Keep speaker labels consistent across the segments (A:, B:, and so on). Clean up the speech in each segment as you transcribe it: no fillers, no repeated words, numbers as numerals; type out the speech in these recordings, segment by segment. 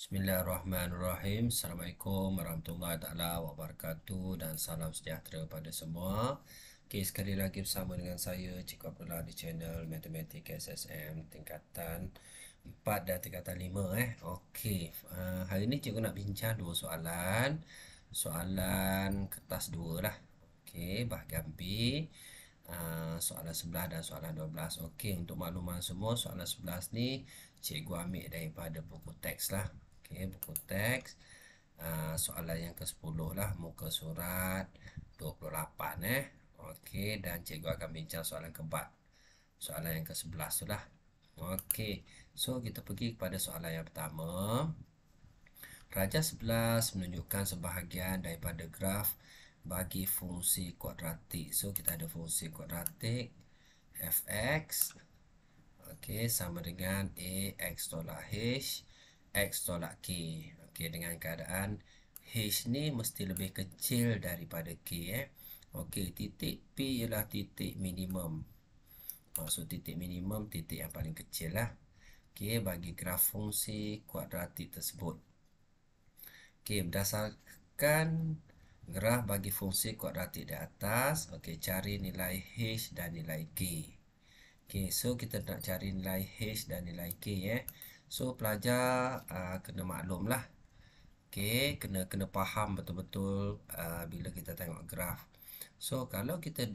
A: Bismillahirrahmanirrahim. Assalamualaikum warahmatullahi taala wabarakatuh dan salam sejahtera pada semua. Okey, sekali lagi bersama dengan saya Cikgu Abdullah di channel Matematik SSM tingkatan 4 dan tingkatan 5 Okey, hari ini cikgu nak bincang dua soalan. Soalan kertas 2 lah. Okey, bahagian B. Soalan 11 dan soalan 12. Okey, untuk makluman semua, soalan 11 ni cikgu ambil daripada buku teks lah. Okey, buku teks. Soalan yang ke-10 lah, muka surat 28 Okey, dan cikgu akan bincang soalan keempat. Soalan yang ke-11 tu lah. Okey, so kita pergi kepada soalan yang pertama. Rajah 11 menunjukkan sebahagian daripada graf bagi fungsi kuadratik. So kita ada fungsi kuadratik fx, okey, sama dengan a x tolak h, x tolak k. Okey, dengan keadaan h ni mesti lebih kecil daripada k Okey, titik P ialah titik minimum. Maksud titik minimum, titik yang paling kecil lah. Okey, bagi graf fungsi kuadratik tersebut. Okey, berdasarkan graf bagi fungsi kuadratik di atas, okey, cari nilai h dan nilai k. Okey, so kita nak cari nilai h dan nilai k So pelajar kena maklum lah. Okey, kena faham betul-betul bila kita tengok graf. So kalau kita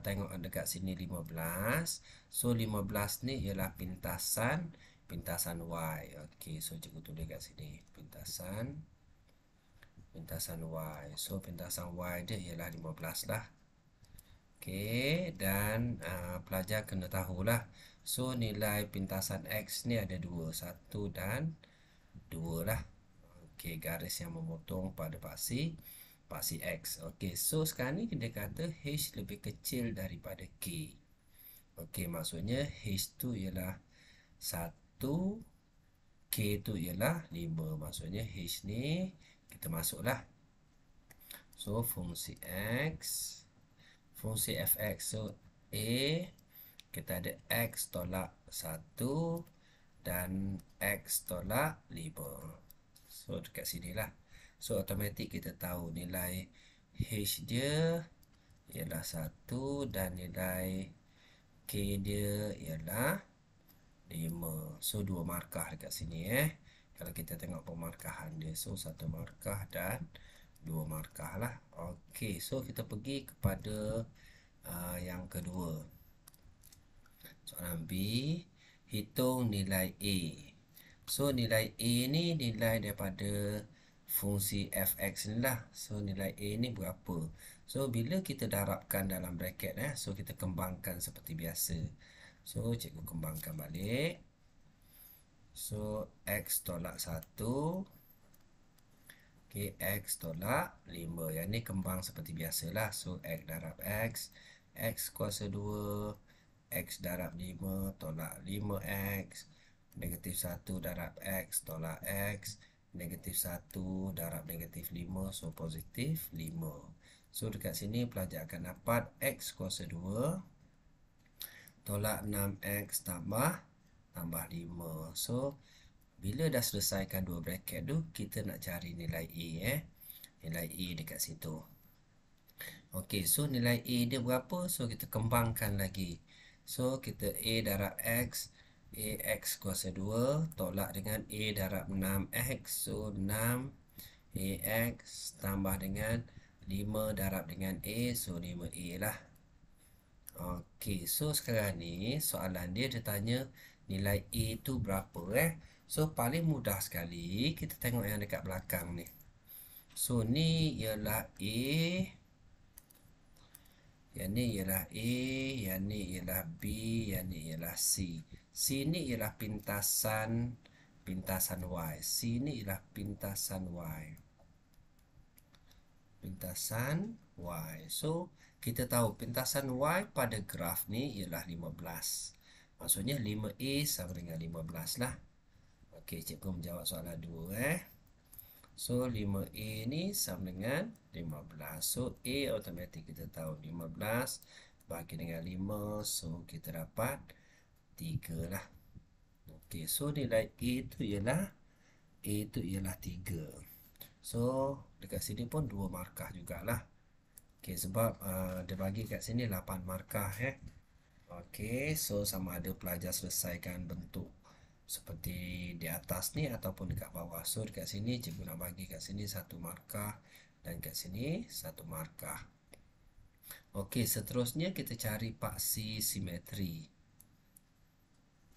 A: tengok dekat sini 15, so 15 ni ialah pintasan y. Okey, so cikgu tulis dekat sini pintasan y. So pintasan y dia ialah 15 lah. Okey, dan pelajar kena tahulah. So nilai pintasan x ni ada 2, 1 dan 2 lah. Okey, garis yang memotong pada paksi x. Okey, so sekarang ni kita kata h lebih kecil daripada k. Okey, maksudnya h tu ialah 1, k tu ialah 5. Maksudnya h ni kita masuklah. So fungsi x, fungsi fx, so a kita ada x tolak 1 dan x tolak 5. So dekat sini lah. So automatik kita tahu nilai h dia ialah 1 dan nilai k dia ialah 5. So 2 markah dekat sini Kalau kita tengok pemarkahan dia, so 1 markah dan 2 markah lah. Okey, so kita pergi kepada yang kedua. Soalan B, hitung nilai A. So nilai A ni nilai daripada fungsi fx ni lah. So nilai A ni berapa? So bila kita darabkan dalam bracket so kita kembangkan seperti biasa. So cikgu kembangkan balik. So x tolak 1, okey, x tolak 5. Yang ni kembang seperti biasalah. So x darab x kuasa 2, x darab 5 tolak 5x, negatif 1 darab x tolak x, negatif 1 darab negatif 5, so positif 5. So dekat sini pelajar akan dapat x kuasa 2 tolak 6x tambah 5. So bila dah selesaikan dua bracket tu, kita nak cari nilai A nilai A dekat situ. Okey, so nilai A dia berapa? So kita kembangkan lagi. So kita A darab x, ax kuasa 2 tolak dengan A darab 6x. So 6 ax tambah dengan 5 darab dengan A. So 5a lah. Okey, so sekarang ni soalan dia tanya nilai A tu berapa So paling mudah sekali kita tengok yang dekat belakang ni. So ni ialah A, yang ni ialah A, yang ni ialah B, yang ni ialah C. C ni ialah pintasan Y. C ni ialah pintasan Y. Pintasan Y. So kita tahu pintasan Y pada graf ni ialah 15. Maksudnya 5A sama dengan 15 lah. Okey, cikgu menjawab soalan 2 So 5A ni sama dengan 15. So A automatik kita tahu 15 bagi dengan 5. So kita dapat 3 lah. Okey, so nilai A tu ialah A itu ialah 3. So dekat sini pun 2 markah jugalah. Okey, sebab dia bagi kat sini 8 markah Okey, so sama ada pelajar selesaikan bentuk seperti di atas ni ataupun dekat bawah. So dekat sini cikgu nak bagi kat sini 1 markah dan kat sini 1 markah. Okey, seterusnya kita cari paksi simetri.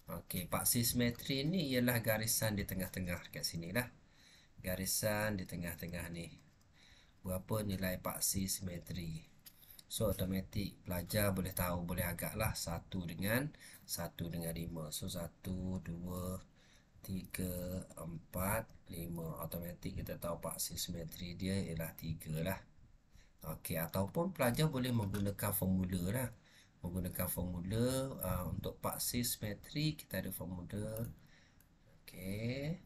A: Okey, paksi simetri ni ialah garisan di tengah-tengah kat sini lah. Garisan di tengah-tengah ni. Berapa nilai paksi simetri? So automatik pelajar boleh tahu, boleh agak lah 1 dengan 5. So 1, 2, 3, 4, 5. Automatik kita tahu paksi simetri dia ialah 3 lah. Okey, ataupun pelajar boleh menggunakan formula lah. Menggunakan formula untuk paksi simetri kita ada formula. Okey.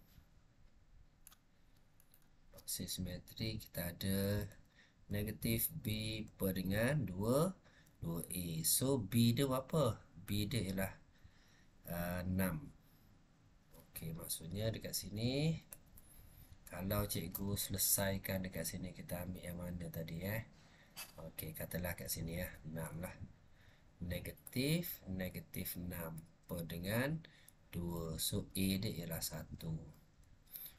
A: Paksi simetri kita ada negatif B per dengan 2A. So B dia berapa? B dia ialah 6. Okey, maksudnya dekat sini kalau cikgu selesaikan dekat sini, kita ambil yang mana tadi Okey, katalah kat sini 6 lah. Negatif 6 per dengan 2. So A dia ialah 1.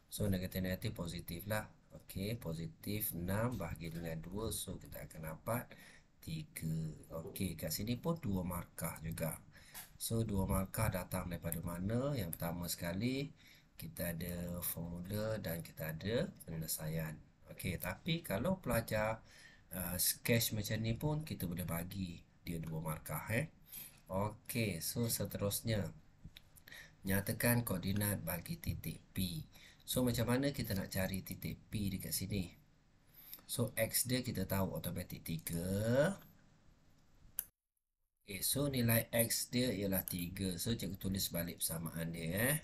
A: So negatif positif lah. Okey, positif 6 bahagi dengan 2. So kita akan dapat 3. Okey, kat sini pun 2 markah juga. So 2 markah datang daripada mana? Yang pertama sekali kita ada formula dan kita ada penyelesaian. Okey, tapi kalau pelajar sketch macam ni pun kita boleh bagi dia 2 markah Okey, so seterusnya nyatakan koordinat bagi titik P. So macam mana kita nak cari titik P dekat sini? So X dia kita tahu automatik 3. Okay, so nilai X dia ialah 3. So cikgu tulis balik persamaan dia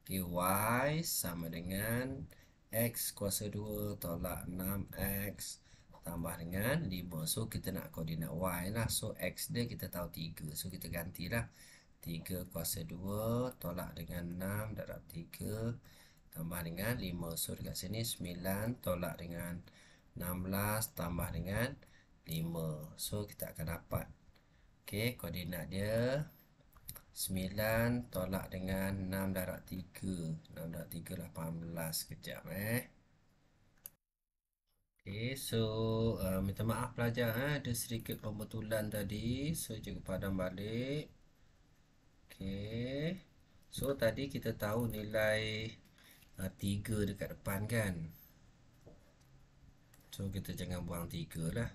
A: Okay, Y sama dengan X kuasa 2 tolak 6X tambah dengan 5. So kita nak koordinat Y lah. So X dia kita tahu 3. So kita gantilah 3 kuasa 2 tolak dengan 6 darab 3 tambah dengan 5. So dekat sini 9 tolak dengan 16 tambah dengan 5. So kita akan dapat Okey, koordinat dia 9 tolak dengan 6 darab 3. 6 darab 3 18. Kejap Okey, so minta maaf pelajar ada sedikit pembetulan tadi. So cikgu padam balik. Okey. So tadi kita tahu nilai 3 dekat depan kan. So kita jangan buang 3 lah.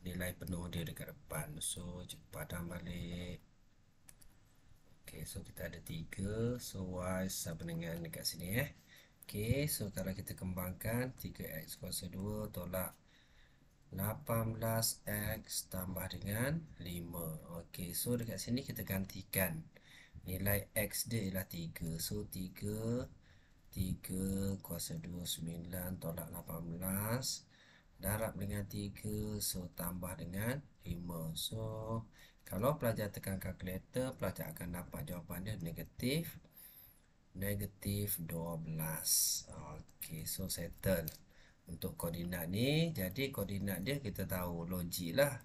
A: Nilai penuh dia dekat depan. So cikgu padam balik. Okay, so kita ada 3. So Y sama dengan dekat sini Okay, so kalau kita kembangkan 3X kuasa 2 tolak 18X tambah dengan 5. Okay, so dekat sini kita gantikan nilai X dia ialah 3. So 3 kuasa 2 9 tolak 18 darab dengan 3. So tambah dengan 5. So kalau pelajar tekan kalkulator, pelajar akan dapat jawapan dia negatif 12. Okey, so settle untuk koordinat ni. Jadi koordinat dia kita tahu logik lah.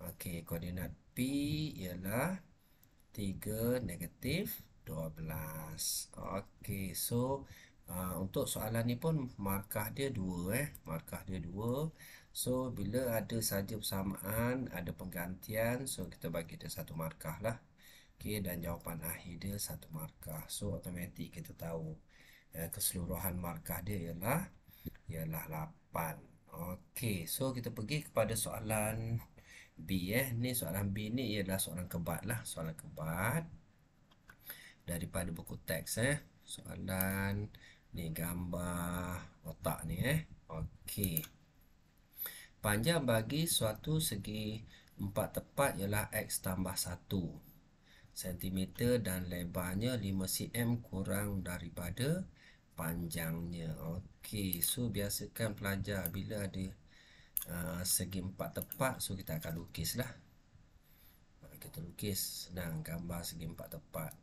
A: Okey, koordinat P ialah 3 negatif 12. Okey, so untuk soalan ni pun markah dia 2 markah dia 2. So bila ada saja persamaan, ada penggantian, so kita bagi dia 1 markah lah. Okey, dan jawapan akhir dia 1 markah. So automatik kita tahu keseluruhan markah dia ialah 8. Okey, so kita pergi kepada soalan B Ni soalan B ni ialah soalan kebat lah, soalan kebat daripada buku teks soalan ni gambar otak ni Okey. Panjang bagi suatu segi 4 tepat ialah X tambah 1 cm dan lebarnya 5 cm kurang daripada panjangnya. Okey, so biasakan pelajar bila ada segi 4 tepat, so kita akan lukis lah. Kita lukis, senang gambar segi 4 tepat.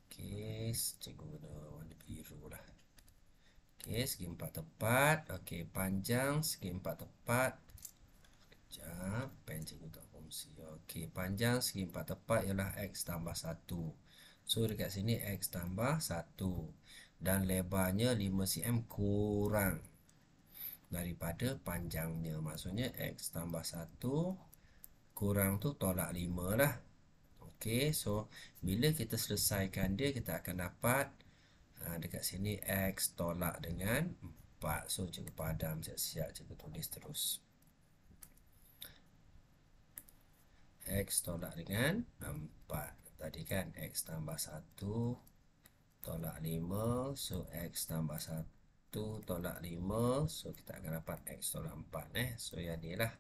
A: Okey, cikgu guna warna Okey, segi empat tepat. Okey, panjang segi empat tepat. Sekejap, pen cikgu tak fungsi. Okey, panjang segi empat tepat ialah X tambah 1. So, dekat sini X tambah 1. Dan lebarnya 5 cm kurang daripada panjangnya. Maksudnya X tambah 1 kurang tu tolak 5 lah. Okey, so bila kita selesaikan dia, kita akan dapat dekat sini X tolak dengan 4. So, cikgu padam siap-siap, cikgu tulis terus. X tolak dengan 4. Tadi kan X tambah 1 tolak 5. So, X tambah 1 tolak 5. So, kita akan dapat X tolak 4. So, yang ni lah.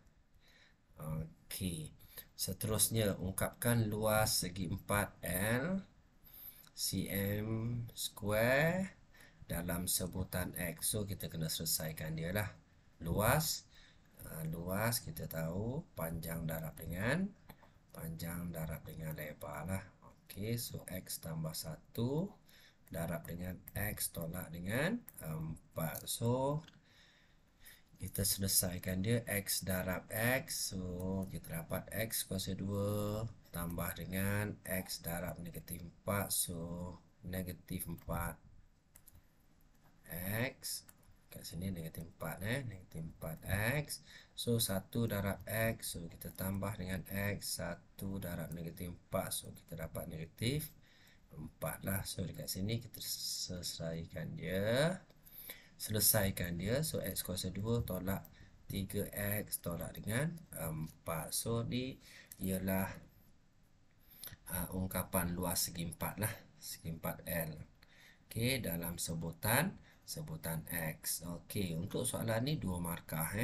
A: Okey. Seterusnya, ungkapkan luas segi 4L cm square dalam sebutan X. So, kita kena selesaikan dia lah. Luas. Luas kita tahu panjang darab dengan lebar lah. Okey, so X tambah 1 darab dengan X tolak dengan 4. So, kita selesaikan dia X darab X. So, kita dapat X kuasa 2 tambah dengan X darab negatif 4. So, negatif 4 X. Kat sini negatif 4 negatif 4 X. So, 1 darab X. So, kita tambah dengan X. 1 darab negatif 4. So, kita dapat negatif 4 lah. So, dekat sini kita selesaikan dia. So, X kuasa 2 tolak 3X tolak dengan 4. So, ni ialah ungkapan luas segi 4 lah. Segi 4L. Okey, dalam sebutan X. Okey, untuk soalan ni 2 markah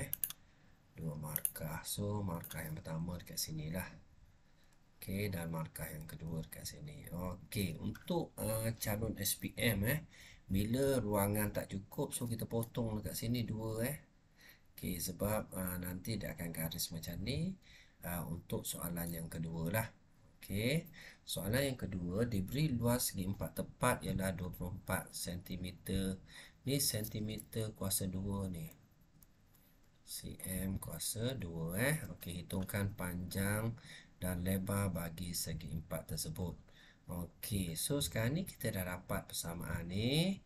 A: 2 markah. So, markah yang pertama dekat sini lah. Okey, dan markah yang kedua dekat sini. Okey, untuk calon SPM bila ruangan tak cukup, so kita potong dekat sini 2 Okey, sebab nanti dia akan garis macam ni untuk soalan yang kedua lah. Okey, soalan yang kedua, diberi luas segi 4 tepat ialah 24 cm. Ni centimeter kuasa 2 ni. cm kuasa 2 Okey, hitungkan panjang dan lebar bagi segi 4 tersebut. Okey, so sekarang ni kita dah dapat persamaan ni.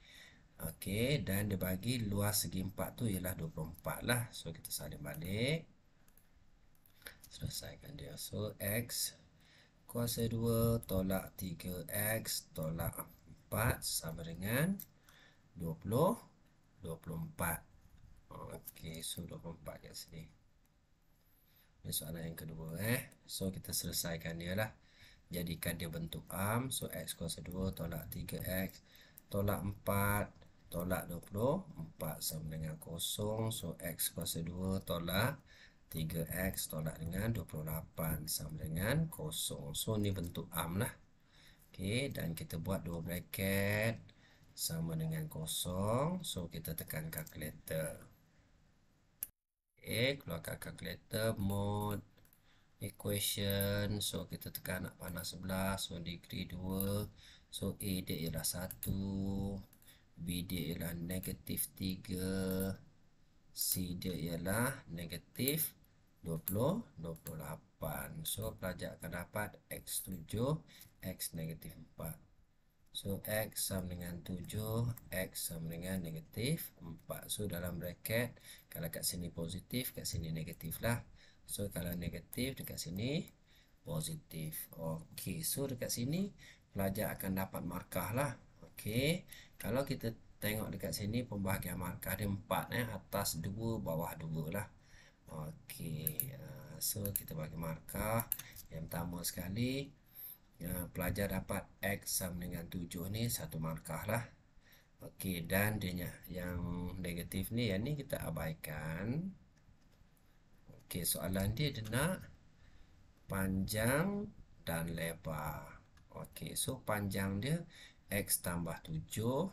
A: Okey, dan dia bagi luas segi 4 tu ialah 24 lah. So, kita salin balik. Selesaikan dia. So, X kuasa 2 tolak 3X tolak 4 sama dengan 24. Okey, so 24 kat sini. Ini soalan yang kedua So, kita selesaikan dia lah. Jadikan dia bentuk arm. So, X kuasa 2 tolak 3X tolak 4 tolak 24 sama dengan 0. So, X kuasa 2 tolak 3X tolak dengan 28 sama dengan 0. So, ni bentuk arm lah. Okey, dan kita buat 2 bracket sama dengan 0. So, kita tekan calculator. Okey, keluarkan calculator, mode, equation. So, kita tekan nak panah sebelah. So, degree 2. So, A dia ialah 1. B dia ialah negatif 3. C dia ialah negatif 28. So, pelajar akan dapat X7, X negatif 4. So, X sama dengan 7, X sama dengan negatif 4. So, dalam bracket, kalau kat sini positif, kat sini negatif lah. So, kalau negatif, dekat sini positif. Okey, so dekat sini, pelajar akan dapat markah lah. Okey, kalau kita tengok dekat sini, pembahagian markah dia 4 atas 2, bawah 2 lah. Okey, so kita bagi markah. Yang pertama sekali, pelajar dapat X sama dengan 7 ni, 1 markah lah. Okey, dan dia yang negatif ni, yang ni kita abaikan. Okey, soalan dia nak panjang dan lebar. Okey, so panjang dia X tambah 7.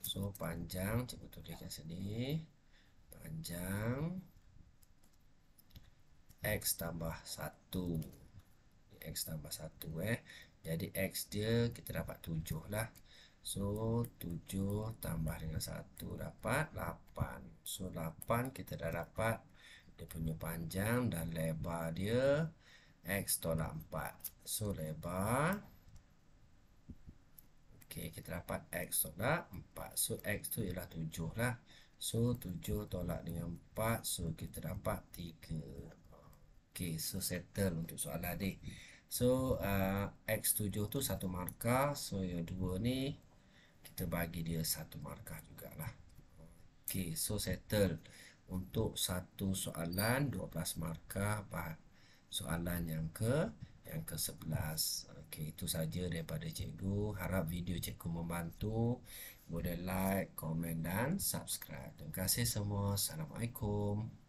A: So, panjang, cikgu tulis kat sini. Panjang X tambah 1. X tambah 1 Jadi, X dia kita dapat 7 lah. So 7 tambah dengan 1 dapat 8. So 8 kita dah dapat dia punya panjang dan lebar dia X tolak 4. So lebar, okay, kita dapat X tolak 4. So X tu ialah 7 lah. So 7 tolak dengan 4, so kita dapat 3. Okay, so settle untuk soalan ni. So X7 tu 1 markah. So yang 2 ni kita bagi dia 1 markah jugalah. Okay, so settle untuk satu soalan 12 markah soalan yang ke 11. Okey, itu saja daripada cikgu. Harap video cikgu membantu. Boleh like, komen dan subscribe. Terima kasih semua. Assalamualaikum.